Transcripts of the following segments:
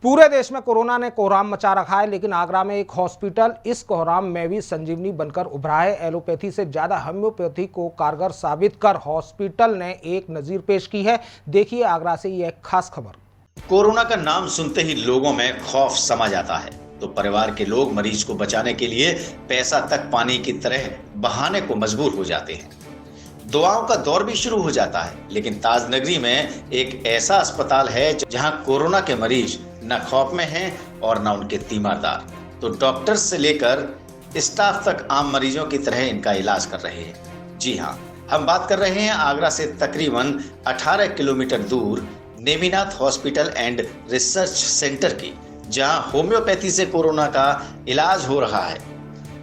पूरे देश में कोरोना ने कोहराम मचा रखा है, लेकिन आगरा में एक हॉस्पिटल इस कोहराम में भी संजीवनी बनकर उभरा है। एलोपैथी से ज्यादा होम्योपैथी को कारगर साबित कर हॉस्पिटल ने एक नजीर पेश की है। देखिए आगरा से यह खास खबर। कोरोना का नाम सुनते ही लोगों में खौफ समा जाता है, तो परिवार के लोग मरीज को बचाने के लिए पैसा तक पानी की तरह बहाने को मजबूर हो जाते हैं। दुआओं का दौर भी शुरू हो जाता है, लेकिन ताज नगरी में एक ऐसा अस्पताल है जहां कोरोना के मरीज न खौफ में हैं और न उनके तीमारदार। तो डॉक्टर से लेकर स्टाफ तक आम मरीजों की तरह इनका इलाज कर रहे हैं। जी हाँ, हम बात कर रहे हैं आगरा से तकरीबन 18 किलोमीटर दूर Neminath hospital and research centre की, जहां होम्योपैथी से कोरोना का इलाज हो रहा है।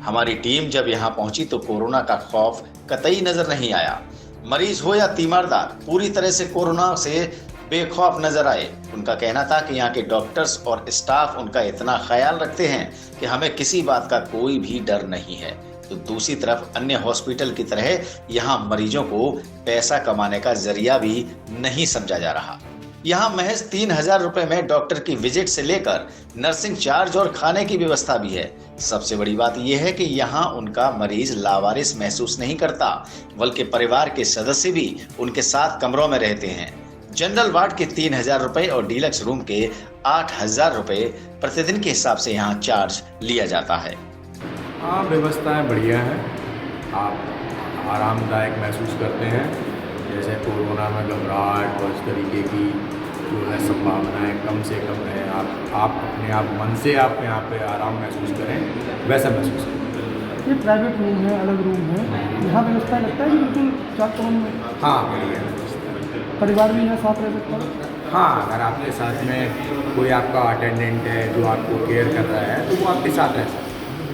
हमारी टीम जब यहां पहुंची तो कोरोना का खौफ कतई नजर नहीं आया। मरीज हो या तीमारदार, पूरी तरह से कोरोना से बेखौफ नजर आए। उनका कहना था कि यहाँ के डॉक्टर्स और स्टाफ उनका इतना ख्याल रखते हैं कि हमें किसी बात का कोई भी डर नहीं है। तो दूसरी तरफ अन्य हॉस्पिटल की तरह यहाँ मरीजों को पैसा कमाने का जरिया भी नहीं समझा जा रहा। यहाँ महज 3,000 रुपए में डॉक्टर की विजिट से लेकर नर्सिंग चार्ज और खाने की व्यवस्था भी है। सबसे बड़ी बात यह है कि यहाँ उनका मरीज लावारिस महसूस नहीं करता, बल्कि परिवार के सदस्य भी उनके साथ कमरों में रहते हैं। जनरल वार्ड के 3,000 रुपए और डीलक्स रूम के 8,000 रुपए प्रतिदिन के हिसाब से यहाँ चार्ज लिया जाता है। हाँ, व्यवस्थाएं बढ़िया हैं। आप आरामदायक महसूस करते हैं। जैसे कोरोना में घबराहट और इस तरीके की जो है संभावनाएं कम से कम है। आप अपने आप मन से आप यहाँ पे आराम महसूस करें, वैसा महसूस करें। ये प्राइवेट रूम है, अलग रूम है, यहाँ व्यवस्था लगता है कि बिल्कुल चार में। हाँ, बढ़िया। परिवार भी यहाँ साथ रह सकता है। हाँ, अगर आपके साथ में कोई आपका अटेंडेंट है जो आपको केयर कर रहा है तो वो आपके साथ रह सकता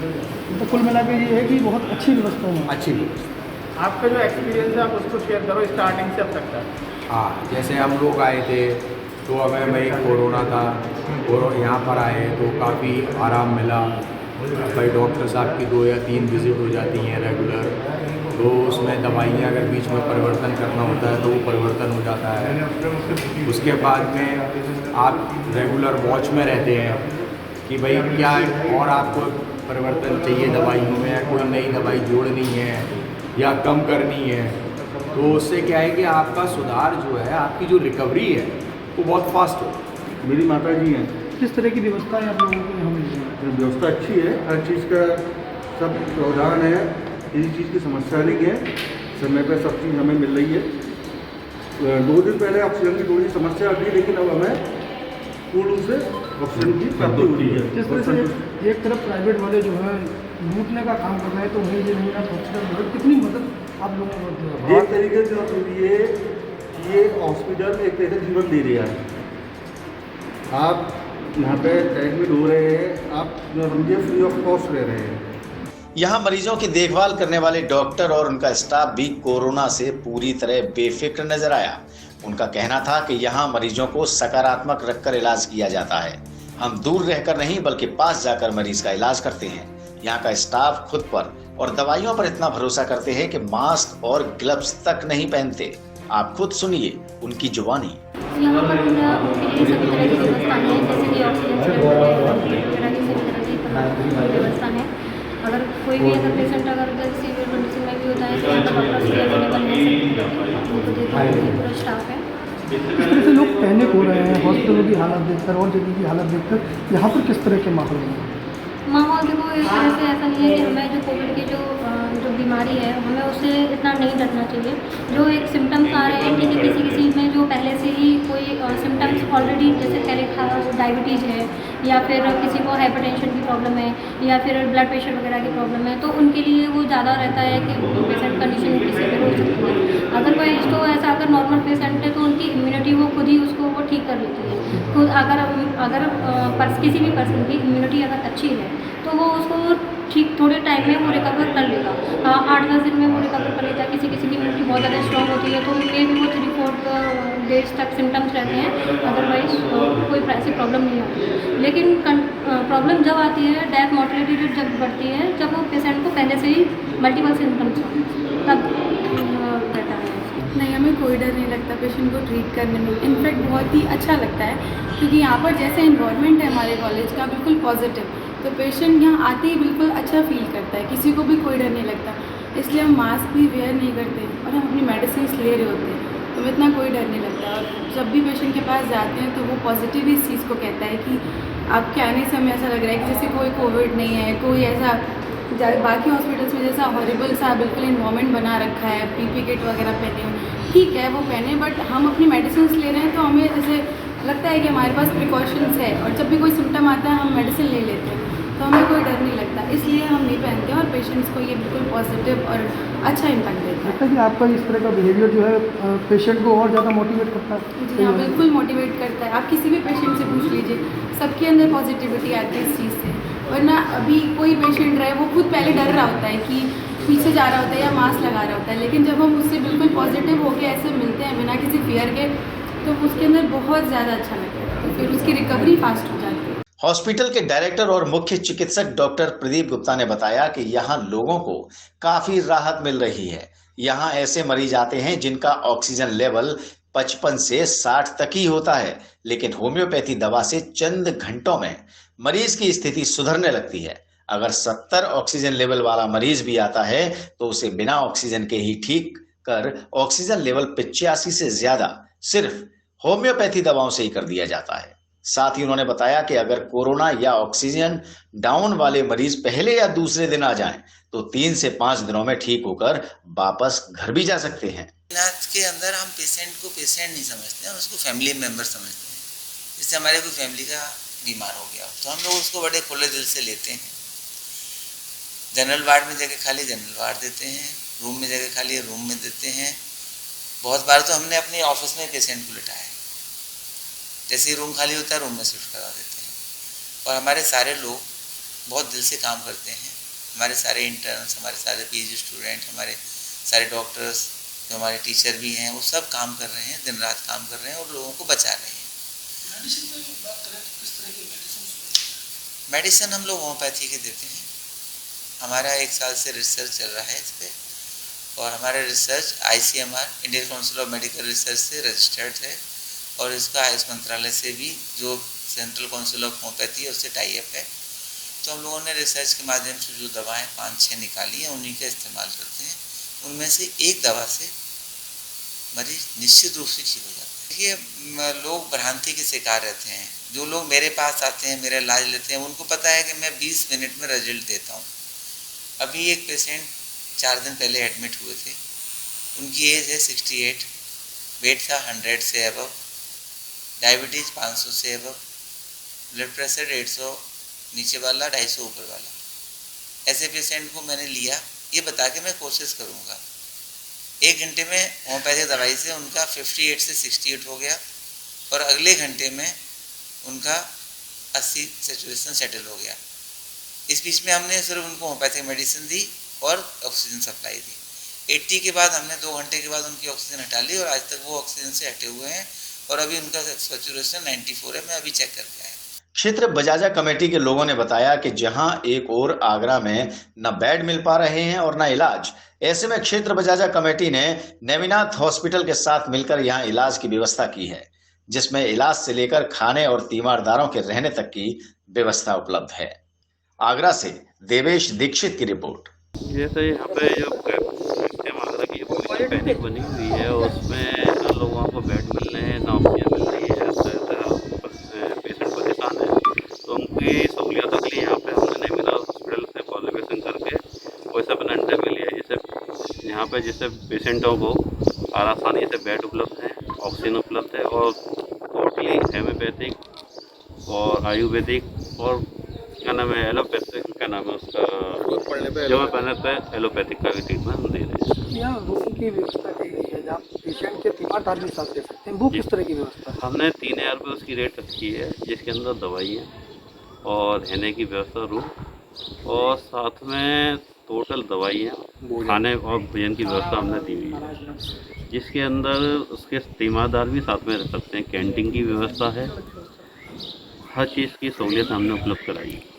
है। तो कुल मिला के ये है कि बहुत अच्छी व्यवस्था है। अच्छी व्यवस्था। आपका जो एक्सपीरियंस है आप उसको शेयर करो स्टार्टिंग से अब तक का। हाँ, जैसे हम लोग आए थे तो हमें भाई कोरोना था और यहाँ पर आए तो काफ़ी आराम मिला। भाई डॉक्टर साहब की 2 या 3 विजिट हो जाती हैं रेगुलर, तो उसमें दवाइयाँ अगर बीच में परिवर्तन करना होता है तो वो परिवर्तन हो जाता है। उसके बाद में आप रेगुलर वॉच में रहते हैं कि भाई क्या और आपको परिवर्तन चाहिए दवाइयों में, या कोई नई दवाई जोड़नी है या कम करनी है। तो उससे क्या है कि आपका सुधार जो है, आपकी जो रिकवरी है वो बहुत फास्ट हो। मेरी माता जी हैं। किस तरह की व्यवस्था है आप लोगों की यहाँ मिल रही है? व्यवस्था अच्छी है, हर चीज़ का सब प्रावधान है, किसी चीज़ की समस्या नहीं है, समय पर सब चीज़ हमें मिल रही है। 2 दिन पहले ऑक्सीजन की थोड़ी समस्या थी, लेकिन अब हमें पूर्ण रूप से ऑक्सीजन की प्राप्ति हो रही है। जिस तरह से एक तरफ प्राइवेट वाले जो है लूटने का काम कर रहे हैं, तो वही ये नहीं हॉस्पिटल कितनी मदद आप लोगों को करते हैं? एक तरीके से ये हॉस्पिटल एक तरह से जीवन दे रहा है। आप यहाँ पे ट्रीटमेंट हो रहे हैं, आप समझिए फ्री ऑफ कॉस्ट रह रहे हैं। यहाँ मरीजों की देखभाल करने वाले डॉक्टर और उनका स्टाफ भी कोरोना से पूरी तरह बेफिक्र नजर आया। उनका कहना था कि यहाँ मरीजों को सकारात्मक रखकर इलाज किया जाता है। हम दूर रहकर नहीं बल्कि पास जाकर मरीज का इलाज करते हैं। यहाँ का स्टाफ खुद पर और दवाइयों पर इतना भरोसा करते हैं कि मास्क और ग्लव्स तक नहीं पहनते। आप खुद सुनिए उनकी जुबानी। यहाँ पर उनके लिए सभी तरह की व्यवस्था है, जैसे कि ऑक्सीजन वगैरह की सभी तरह की व्यवस्था है। अगर कोई भी अगर पेशेंट अगर सीवियर कंडीशन में भी होता है तो यहाँ पर डॉक्टर्स भी अवेलेबल हैं, उनको देखने के लिए पूरा स्टाफ है। इस तरह से लोग पैनिक हो रहे हैं हॉस्पिटलों की हालत देखकर और जगह की हालत देखकर। यहाँ पर किस तरह के माहौल है? माहौल देखो इस तरह से ऐसा नहीं है कि हमें जो कोविड की जो बीमारी है हमें उससे इतना नहीं डरना चाहिए। जो एक सिम्टम्स आ रहे हैं, ठीक है, किसी में जो पहले से ही कोई सिम्टम्स ऑलरेडी जैसे पहले था डायबिटीज़ है या फिर किसी को हाइपरटेंशन की प्रॉब्लम है या फिर ब्लड प्रेशर वगैरह की प्रॉब्लम है, तो उनके लिए वो ज़्यादा रहता है कि पेशेंट कंडीशन किसी पर हो सकती है। अदरवाइज तो ऐसा अगर नॉर्मल पेशेंट है तो उनकी इम्यूनिटी वो खुद ही उसको वो ठीक कर लेती है। खुद अगर किसी भी पर्सन की इम्यूनिटी अगर अच्छी है तो वो उसको ठीक थोड़े टाइम में वो रिकवर कर लेगा। 8-10 दिन में वो रिकवर कर लेता है। किसी की इम्यूनिटी बहुत ज़्यादा स्ट्रॉन्ग होती है तो उनके भी वो 3-4 डेज तक सिम्टम्स रहते हैं। अदरवाइज कोई ऐसी प्रॉब्लम नहीं आती। लेकिन प्रॉब्लम जब आती है, डेथ मॉर्टेलिटी रेट जब बढ़ती है, जब वो पेशेंट को पहले से ही मल्टीपल सिम्टम्स तब रहता है। नहीं, हमें कोई डर नहीं लगता पेशेंट को ट्रीट करने में। इनफैक्ट बहुत ही अच्छा लगता है, क्योंकि यहाँ पर जैसे इन्वायरमेंट है हमारे कॉलेज का बिल्कुल पॉजिटिव, तो पेशेंट यहाँ आते ही बिल्कुल अच्छा फील करता है, किसी को भी कोई डर नहीं लगता। इसलिए हम मास्क भी वेयर नहीं करते और हम अपनी मेडिसिन ले रहे होते हैं, तो हमें इतना कोई डर नहीं लगता। और जब भी पेशेंट के पास जाते हैं तो वो पॉजिटिव इस चीज़ को कहता है कि आपके आने से हमें ऐसा लग रहा है कि जैसे कोई कोविड नहीं है, कोई ऐसा बाकी हॉस्पिटल्स में जैसा हॉरिबल सा बिल्कुल इन्वायरमेंट बना रखा है, पीपी किट वगैरह पहने हुए, ठीक है वो पहने, बट हम अपनी मेडिसिन ले रहे हैं तो हमें जैसे लगता है कि हमारे पास प्रिकॉशंस है, और जब भी कोई सिम्टम आता है हम मेडिसिन ले लेते हैं, तो हमें कोई डर नहीं लगता, इसलिए हम नहीं पहनते और पेशेंट्स को ये बिल्कुल पॉजिटिव और अच्छा इम्पैक्ट देता है। लगता है कि आपका इस तरह का बिहेवियर जो है पेशेंट को और ज़्यादा मोटिवेट करता है। जी हाँ, बिल्कुल मोटिवेट करता है। आप किसी भी पेशेंट से पूछ लीजिए, सबके अंदर पॉजिटिविटी आती है इस चीज़ से। वरना अभी कोई पेशेंट रहे, वो खुद पहले डर रहा होता है कि पीछे जा रहा होता है या मास्क लगा रहा होता है, लेकिन जब हम उससे बिल्कुल पॉजिटिव होकर ऐसे मिलते हैं बिना किसी फियर के, तो उसके अंदर बहुत ज़्यादा अच्छा लगता है, तो फिर उसकी रिकवरी फास्ट हो जाती है। हॉस्पिटल के डायरेक्टर और मुख्य चिकित्सक डॉक्टर प्रदीप गुप्ता ने बताया कि यहाँ लोगों को काफी राहत मिल रही है। यहाँ ऐसे मरीज आते हैं जिनका ऑक्सीजन लेवल 55 से 60 तक ही होता है, लेकिन होम्योपैथी दवा से चंद घंटों में मरीज की स्थिति सुधरने लगती है। अगर 70 ऑक्सीजन लेवल वाला मरीज भी आता है तो उसे बिना ऑक्सीजन के ही ठीक कर ऑक्सीजन लेवल 85 से ज्यादा सिर्फ होम्योपैथी दवाओं से ही कर दिया जाता है। साथ ही उन्होंने बताया कि अगर कोरोना या ऑक्सीजन डाउन वाले मरीज पहले या दूसरे दिन आ जाएं, तो 3 से 5 दिनों में ठीक होकर वापस घर भी जा सकते हैं। इलाज के अंदर हम पेशेंट को पेशेंट नहीं समझते हैं, उसको फैमिली मेंबर समझते हैं। जैसे हमारे कोई फैमिली का बीमार हो गया तो हम लोग उसको बड़े खुले दिल से लेते हैं। जनरल वार्ड में जगह खाली जनरल वार्ड देते हैं, रूम में जगह खाली रूम में देते हैं। बहुत बार तो हमने अपने ऑफिस में पेशेंट को लिटाया है, जैसे ही रूम खाली होता है रूम में शिफ्ट करा देते हैं। और हमारे सारे लोग बहुत दिल से काम करते हैं। हमारे सारे इंटर्न्स, हमारे सारे पीजी स्टूडेंट, हमारे सारे डॉक्टर्स, जो हमारे टीचर भी हैं, वो सब काम कर रहे हैं, दिन रात काम कर रहे हैं और लोगों को बचा रहे हैं। मेडिसिन हम लोग होम्योपैथी के देते हैं। हमारा 1 साल से रिसर्च चल रहा है इस पर, और हमारा research ICMR Indian council of medical research से रजिस्टर्ड है, और इसका आयुष मंत्रालय से भी, जो सेंट्रल काउंसिल ऑफ होम्योपैथी है, उससे टाई अप है। तो हम लोगों ने रिसर्च के माध्यम से जो दवाएं 5-6 निकाली हैं, उन्हीं का इस्तेमाल करते हैं। उनमें से एक दवा से मरीज निश्चित रूप से ठीक हो जाता है। देखिए, लोग भ्रांति के शिकार रहते हैं। जो लोग मेरे पास आते हैं, मेरा इलाज लेते हैं, उनको पता है कि मैं 20 मिनट में रिजल्ट देता हूँ। अभी एक पेशेंट 4 दिन पहले एडमिट हुए थे, उनकी एज है 68, वेट था 100 से अबव, डायबिटीज़ 500 से अबव, ब्लड प्रेशर 150 नीचे वाला, 250 ऊपर वाला। ऐसे पेशेंट को मैंने लिया, ये बता के मैं कोशिश करूँगा 1 घंटे में होम्योपैथी दवाई से उनका 58 से 68 हो गया, और अगले घंटे में उनका 80 सैचुरेशन सेटल हो गया। इस बीच में हमने सिर्फ उनको होम्योपैथिक मेडिसिन दी और ऑक्सीजन सप्लाई दी। 80 के बाद हमने 2 घंटे के बाद उनकी ऑक्सीजन हटा ली, और आज तक वो ऑक्सीजन से हटे हुए हैं, और अभी उनका सैचुरेशन 94 है। मैं अभी चेक करके आया। क्षेत्र बजाजा कमेटी के लोगों ने बताया कि जहां एक और आगरा में न बेड मिल पा रहे हैं और न इलाज, ऐसे में क्षेत्र बजाजा कमेटी ने नेमिनाथ हॉस्पिटल के साथ मिलकर यहां इलाज की व्यवस्था की है, जिसमें इलाज से लेकर खाने और तीमारदारों के रहने तक की व्यवस्था उपलब्ध है। आगरा से देवेश दीक्षित की रिपोर्ट। जैसे यहाँ पे जो आगरा की पैनिक बनी हुई है, उसमें लोगों को बेड मिल रहे हैं, ना ऑक्सीजन मिल रही है, पेशेंट परेशान है, तो उनकी सहूलियतों के लिए यहाँ पे हमने नेमिनाथ हॉस्पिटल से कोलैबोरेशन करके कोई सप्लीमेंट मिली है, जिससे यहाँ पे पेशेंटों को आसानी से बेड उपलब्ध है, ऑक्सीजन उपलब्ध है, और टोटली होम्योपैथिक और आयुर्वेदिक और क्या नाम है एलोपैथिक, क्या नाम है उसका, जो पहले पे एलोपैथिक का भी ट्रीटमेंट हम दे रहे हैं। यहाँ रूम की व्यवस्था की गई है जहाँ पेशेंट के तीमारदार भी साथ दे सकते हैं, वो किस तरह की व्यवस्था है? हमने 3000 रुपये उसकी रेट रखी है, जिसके अंदर दवाई है और रहने की व्यवस्था रूम, और साथ में टोटल दवाई है, खाने और भोजन की व्यवस्था हमने दी हुई है, जिसके अंदर उसके तीमारदार भी साथ में रह सकते हैं। कैंटीन की व्यवस्था है, हर चीज़ की सहूलियत हमने उपलब्ध कराई है।